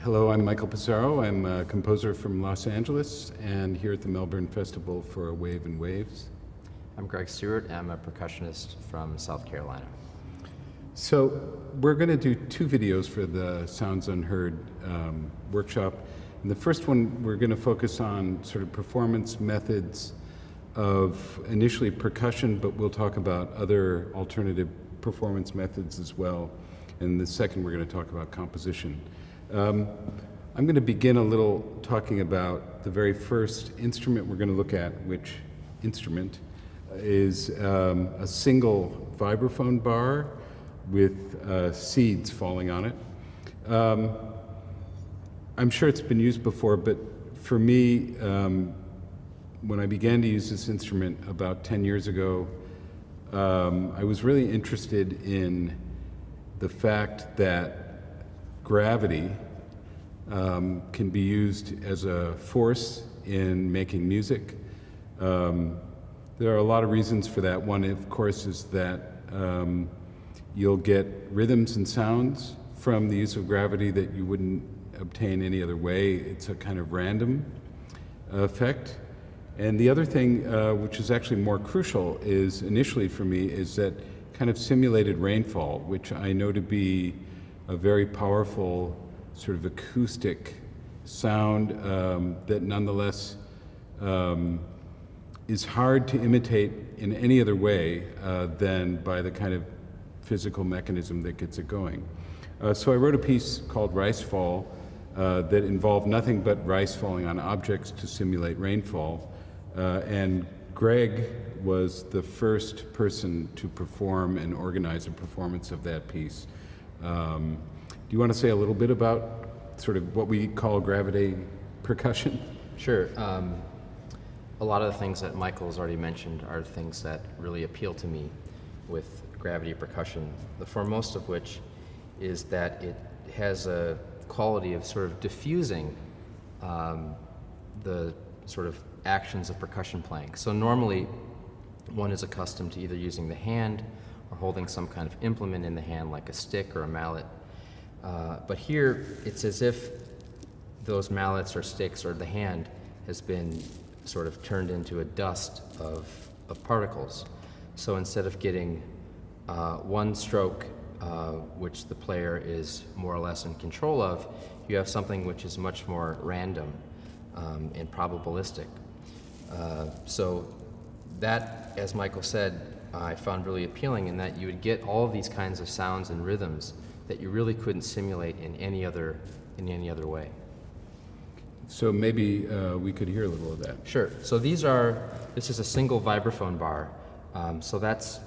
Hello, I'm Michael Pisaro. I'm a composer from Los Angeles and here at the Melbourne Festival for A Wave and Waves. I'm Greg Stuart. I'm a percussionist from South Carolina. So we're going to do two videos for the Sounds Unheard workshop. In the first one, we're going to focus on sort of performance methods of initially percussion, but we'll talk about other alternative performance methods as well. And the second, we're going to talk about composition. I'm going to begin a little talking about the very first instrument we're going to look at, which instrument is a single vibraphone bar with seeds falling on it. I'm sure it's been used before, but for me, when I began to use this instrument about 10 years ago, I was really interested in the fact that gravity can be used as a force in making music. There are a lot of reasons for that. One, of course, is that you'll get rhythms and sounds from the use of gravity that you wouldn't obtain any other way. It's a kind of random effect. And the other thing, which is actually more crucial, is initially for me, is that kind of simulated rainfall, which I know to be a very powerful sort of acoustic sound that nonetheless is hard to imitate in any other way than by the kind of physical mechanism that gets it going. So I wrote a piece called Rainfall that involved nothing but rice falling on objects to simulate rainfall. And Greg was the first person to perform and organize a performance of that piece. Do you want to say a little bit about sort of what we call gravity percussion? Sure. A lot of the things that Michael's already mentioned are things that really appeal to me with gravity percussion, the foremost of which is that it has a quality of sort of diffusing the sort of actions of percussion playing. So normally one is accustomed to either using the hand or holding some kind of implement in the hand like a stick or a mallet. But here it's as if those mallets or sticks or the hand has been sort of turned into a dust of particles. So instead of getting one stroke which the player is more or less in control of, you have something which is much more random and probabilistic. So that, as Michael said, I found really appealing in that you would get all of these kinds of sounds and rhythms that you really couldn't simulate in any other way. So maybe we could hear a little of that. Sure. So this is a single vibraphone bar. So that's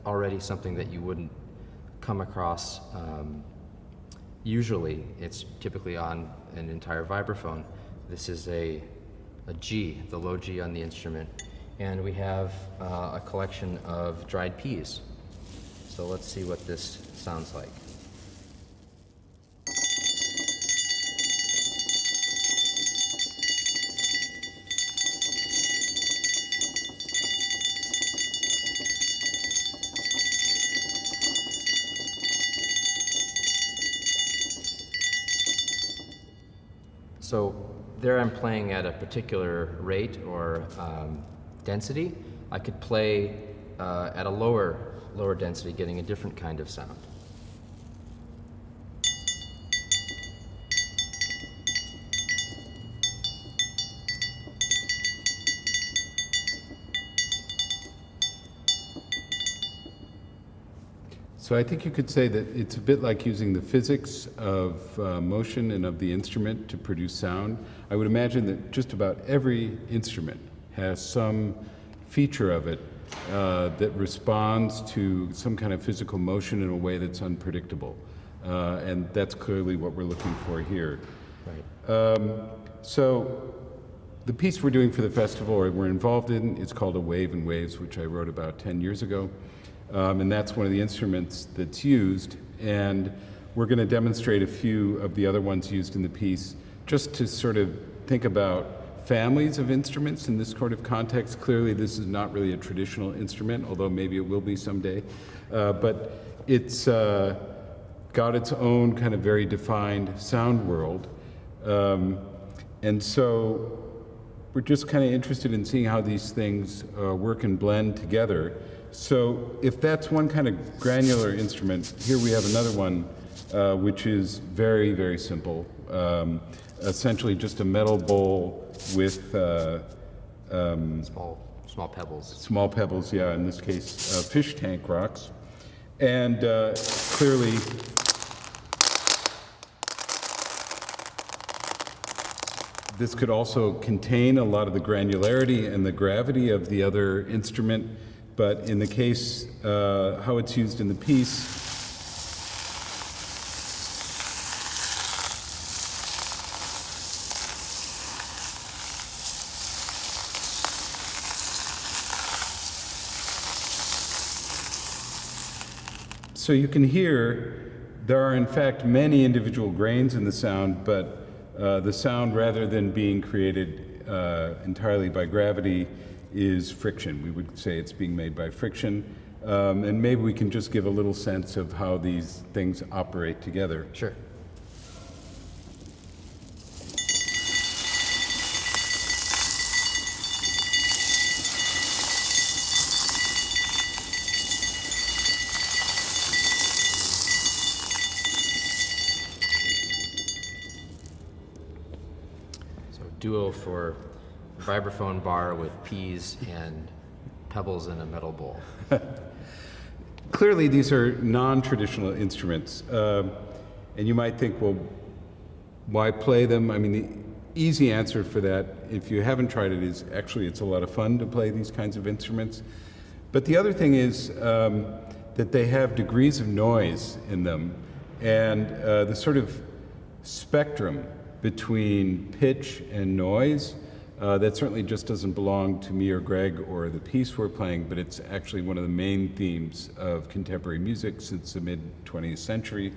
already something that you wouldn't come across usually. It's typically on an entire vibraphone. This is a G, the low G on the instrument. And we have a collection of dried peas. So let's see what this sounds like. So there I'm playing at a particular rate or density. I could play at a lower density, getting a different kind of sound. So I think you could say that it's a bit like using the physics of motion and of the instrument to produce sound. I would imagine that just about every instrument has some feature of it that responds to some kind of physical motion in a way that's unpredictable. And that's clearly what we're looking for here. Right. So the piece we're doing for the festival, or we're involved in, is called A Wave and Waves, which I wrote about 10 years ago. And that's one of the instruments that's used. And we're going to demonstrate a few of the other ones used in the piece, just to sort of think about families of instruments in this sort of context. Clearly, this is not really a traditional instrument, although maybe it will be someday. But it's got its own kind of very defined sound world. And so we're just kind of interested in seeing how these things work and blend together. So if that's one kind of granular instrument, here we have another one which is very, very simple. Essentially just a metal bowl with Small pebbles. small pebbles, yeah, in this case fish tank rocks. And clearly this could also contain a lot of the granularity and the gravity of the other instrument, but in the case, how it's used in the piece, so you can hear there are in fact many individual grains in the sound, but the sound, rather than being created entirely by gravity, is friction. We would say it's being made by friction. And maybe we can just give a little sense of how these things operate together. Sure. Duo for vibraphone bar with peas and pebbles in a metal bowl. Clearly, these are non-traditional instruments. And you might think, well, why play them? I mean, the easy answer for that, if you haven't tried it, is actually it's a lot of fun to play these kinds of instruments. But the other thing is that they have degrees of noise in them, and the sort of spectrum between pitch and noise, that certainly just doesn't belong to me or Greg or the piece we're playing, but it's actually one of the main themes of contemporary music since the mid-20th century.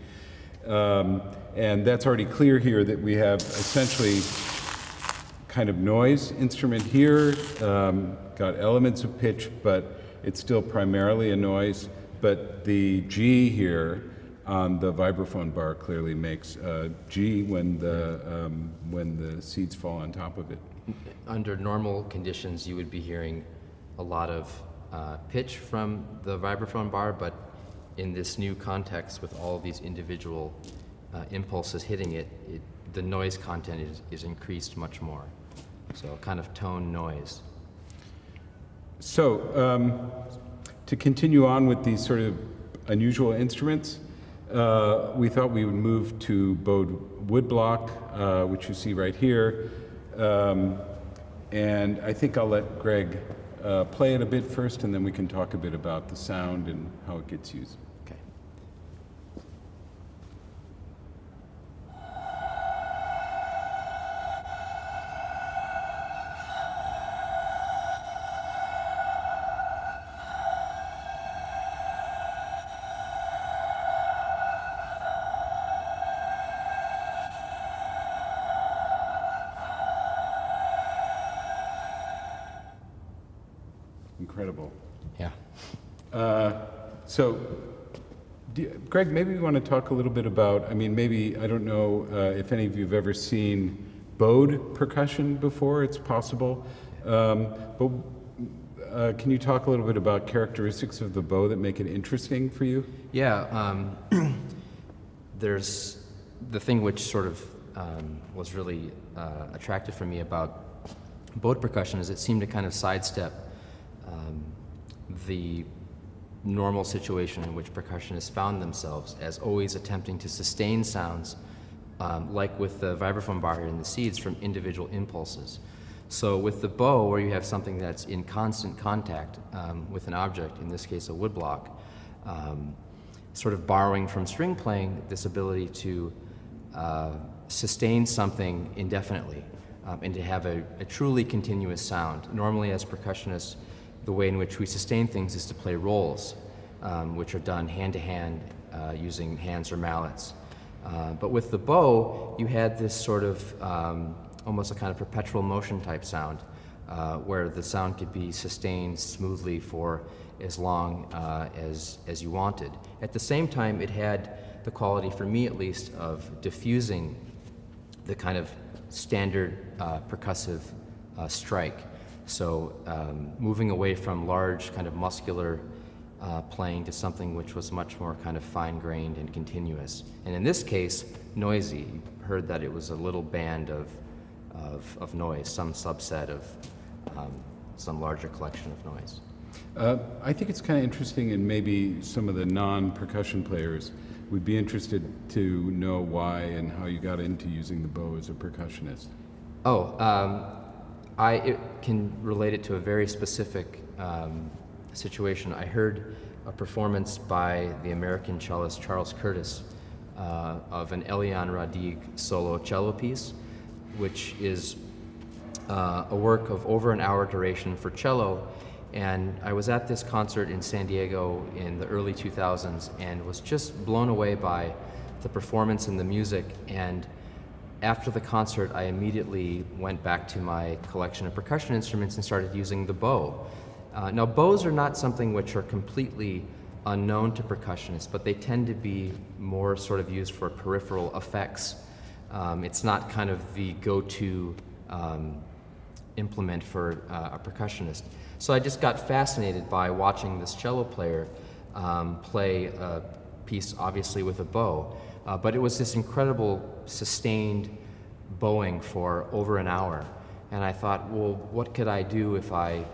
And that's already clear here that we have essentially kind of noise instrument here, got elements of pitch, but it's still primarily a noise. But the G here on the vibraphone bar clearly makes G when the seeds fall on top of it. Under normal conditions, you would be hearing a lot of pitch from the vibraphone bar, but in this new context with all of these individual impulses hitting it, the noise content is increased much more. So kind of tone noise. So to continue on with these sort of unusual instruments, we thought we would move to bowed woodblock, which you see right here. And I think I'll let Greg play it a bit first, and then we can talk a bit about the sound and how it gets used. Okay. Incredible. Yeah. So, Greg, maybe you want to talk a little bit about, I mean, maybe, I don't know if any of you have ever seen bowed percussion before, it's possible. But can you talk a little bit about characteristics of the bow that make it interesting for you? Yeah. There's the thing which sort of was really attractive for me about bowed percussion is it seemed to kind of sidestep the normal situation in which percussionists found themselves as always attempting to sustain sounds, like with the vibraphone bar here in the seeds, from individual impulses. So with the bow, where you have something that's in constant contact with an object, in this case a woodblock, sort of borrowing from string playing this ability to sustain something indefinitely and to have a truly continuous sound. Normally as percussionists, the way in which we sustain things is to play rolls, which are done hand-to-hand using hands or mallets. But with the bow, you had this sort of almost a kind of perpetual motion type sound, where the sound could be sustained smoothly for as long as you wanted. At the same time, it had the quality, for me at least, of diffusing the kind of standard percussive strike. So moving away from large kind of muscular playing to something which was much more kind of fine-grained and continuous. And in this case, noisy. You heard that it was a little band of noise, some subset of some larger collection of noise. I think it's kind of interesting, and maybe some of the non-percussion players would be interested to know why and how you got into using the bow as a percussionist. I can relate it to a very specific situation. I heard a performance by the American cellist Charles Curtis of an Elian Radig solo cello piece, which is a work of over an hour duration for cello. And I was at this concert in San Diego in the early 2000s and was just blown away by the performance and the music. And after the concert, I immediately went back to my collection of percussion instruments and started using the bow. Now, bows are not something which are completely unknown to percussionists, but they tend to be more sort of used for peripheral effects. It's not kind of the go-to implement for a percussionist. So I just got fascinated by watching this cello player play a piece, obviously with a bow, but it was this incredible sustained bowing for over an hour. And I thought, well, what could I do if I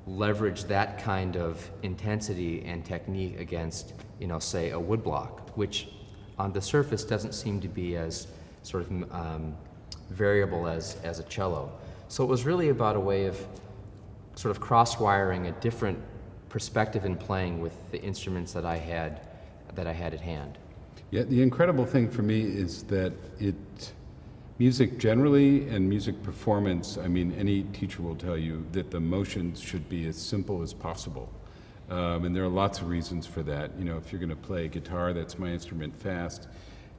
leverage that kind of intensity and technique against, say a woodblock, which on the surface doesn't seem to be as sort of variable as a cello. So it was really about a way of sort of cross-wiring a different perspective in playing with the instruments that I had at hand. Yeah, the incredible thing for me is that music generally and music performance, I mean, any teacher will tell you that the motions should be as simple as possible. And there are lots of reasons for that. If you're going to play guitar, that's my instrument, fast,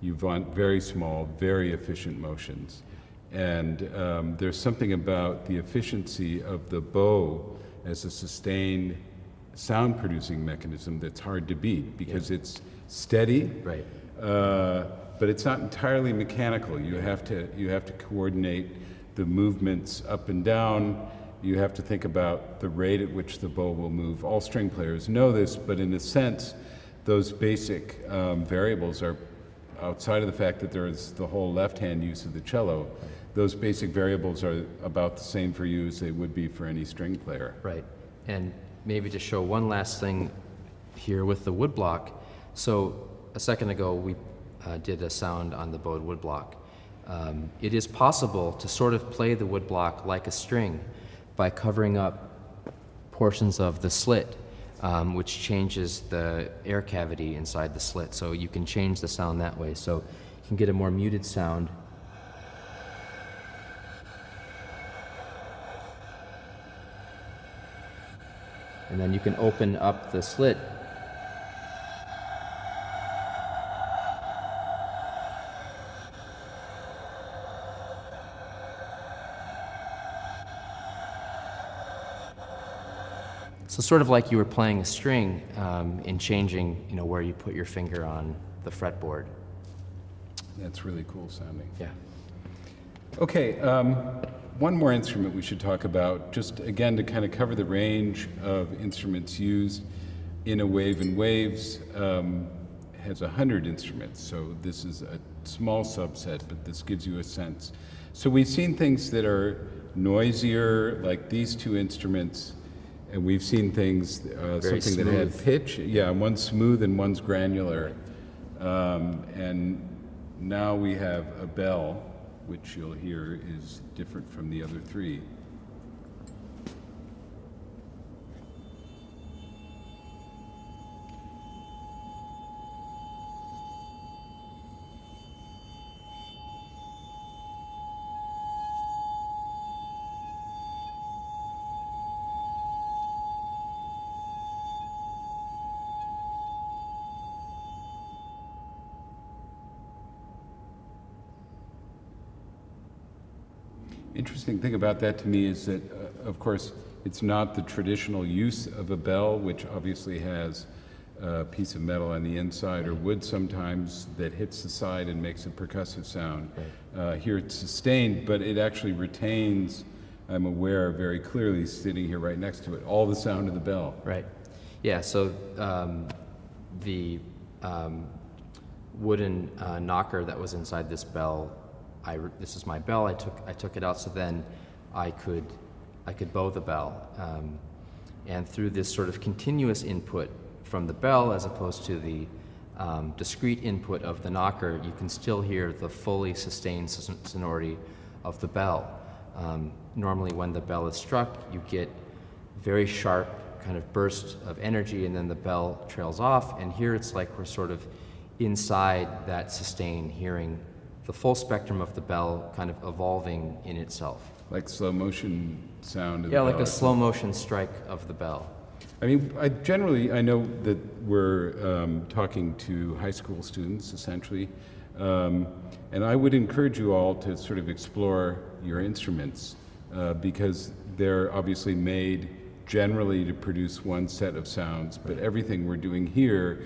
you want very small, very efficient motions. And there's something about the efficiency of the bow as a sustained sound producing mechanism that's hard to beat because it's steady, right? But it's not entirely mechanical. You have to coordinate the movements up and down. You have to think about the rate at which the bow will move. All string players know this, but in a sense, those basic variables are outside of the fact that there is the whole left-hand use of the cello. Those basic variables are about the same for you as they would be for any string player. Right. And maybe to show one last thing here with the woodblock. So a second ago, we did a sound on the bowed woodblock. It is possible to sort of play the woodblock like a string by covering up portions of the slit, which changes the air cavity inside the slit. So you can change the sound that way. So you can get a more muted sound. And then you can open up the slit. So sort of like you were playing a string in changing, where you put your finger on the fretboard. That's really cool sounding. Yeah. Okay, one more instrument we should talk about, just again to kind of cover the range of instruments used in a wave and waves. Has 100 instruments, so this is a small subset, but this gives you a sense. So we've seen things that are noisier, like these two instruments, and we've seen things, something smooth. that had pitch. Yeah, one's smooth and one's granular. And now we have a bell, which you'll hear is different from the other three. Interesting thing about that to me is that, of course, it's not the traditional use of a bell, which obviously has piece of metal on the inside, or wood sometimes, that hits the side and makes a percussive sound. Here it's sustained, but it actually retains, I'm aware very clearly, sitting here right next to it, all the sound of the bell. Right. Yeah, so the wooden knocker that was inside this bell, this is my bell, I took it out so then I could bow the bell. And through this sort of continuous input from the bell as opposed to the discrete input of the knocker, you can still hear the fully sustained sonority of the bell. Normally when the bell is struck, you get very sharp kind of burst of energy and then the bell trails off, and here it's like we're sort of inside that sustain, hearing the full spectrum of the bell kind of evolving in itself. Like slow motion sound of the Yeah, bell. like a slow motion strike of the bell. I mean, I know that we're talking to high school students, essentially, and I would encourage you all to sort of explore your instruments, because they're obviously made generally to produce one set of sounds, but everything we're doing here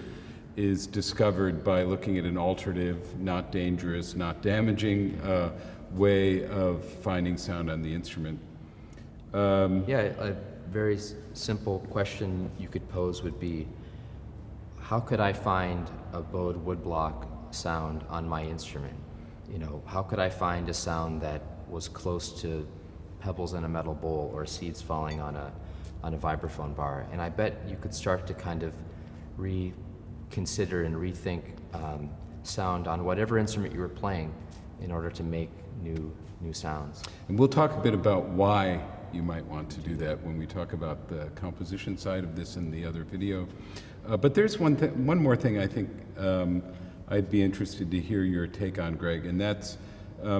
is discovered by looking at an alternative, not dangerous, not damaging way of finding sound on the instrument. Yeah, a very simple question you could pose would be, how could I find a bowed woodblock sound on my instrument? You know, how could I find a sound that was close to pebbles in a metal bowl or seeds falling on a vibraphone bar? And I bet you could start to kind of reconsider and rethink sound on whatever instrument you were playing in order to make new sounds. And we'll talk a bit about why you might want to do that when we talk about the composition side of this in the other video. But there's one more thing I think I'd be interested to hear your take on, Greg, and that's,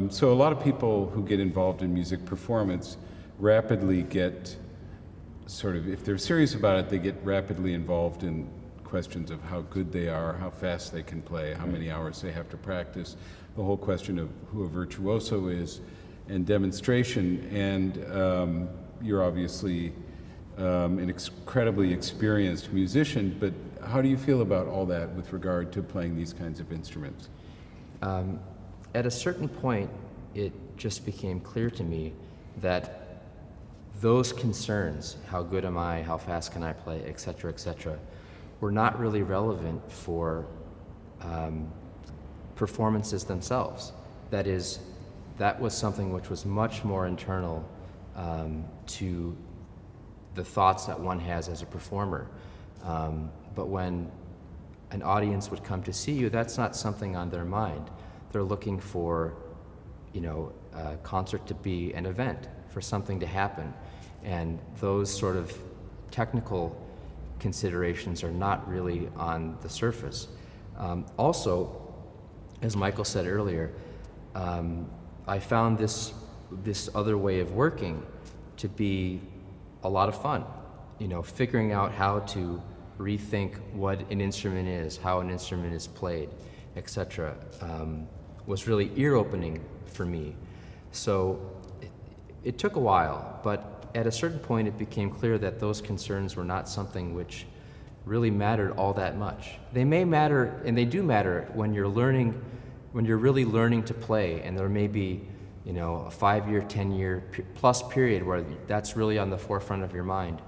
so a lot of people who get involved in music performance rapidly get sort of, if they're serious about it, they get rapidly involved in questions of how good they are, how fast they can play, how many hours they have to practice, the whole question of who a virtuoso is, and demonstration. And you're obviously an incredibly experienced musician, but how do you feel about all that with regard to playing these kinds of instruments? At a certain point, it just became clear to me that those concerns, how good am I, how fast can I play, et cetera, were not really relevant for performances themselves. That is, that was something which was much more internal to the thoughts that one has as a performer. But when an audience would come to see you, that's not something on their mind. They're looking for, you know, a concert to be an event, for something to happen. And those sort of technical considerations are not really on the surface. Also, as Michael said earlier, I found this other way of working to be a lot of fun. You know, figuring out how to rethink what an instrument is, how an instrument is played, etc., was really ear-opening for me. So it took a while, but at a certain point it became clear that those concerns were not something which really mattered all that much. They may matter, and they do matter, when you're really learning to play, and there may be, you know, a 5-year, 10-year plus period where that's really on the forefront of your mind.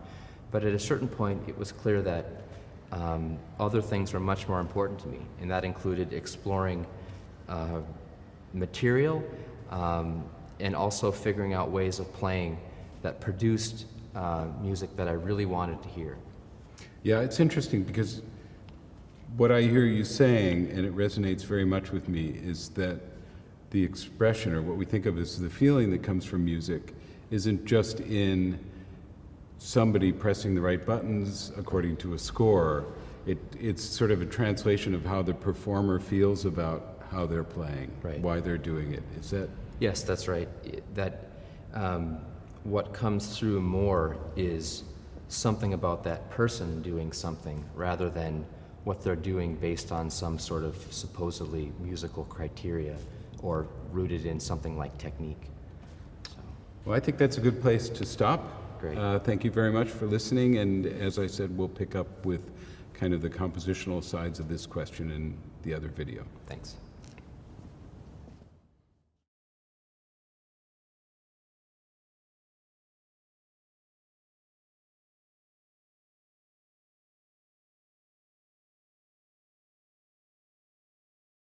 But at a certain point, it was clear that other things were much more important to me, and that included exploring material and also figuring out ways of playing that produced music that I really wanted to hear. Yeah, it's interesting because what I hear you saying, and it resonates very much with me, is that the expression, or what we think of as the feeling that comes from music, isn't just in somebody pressing the right buttons according to a score. It's sort of a translation of how the performer feels about how they're playing, right, why they're doing it. Is that? Yes, that's right. That what comes through more is something about that person doing something rather than what they're doing based on some sort of supposedly musical criteria or rooted in something like technique. So. Well, I think that's a good place to stop. Great. Thank you very much for listening, and as I said, we'll pick up with kind of the compositional sides of this question in the other video. Thanks.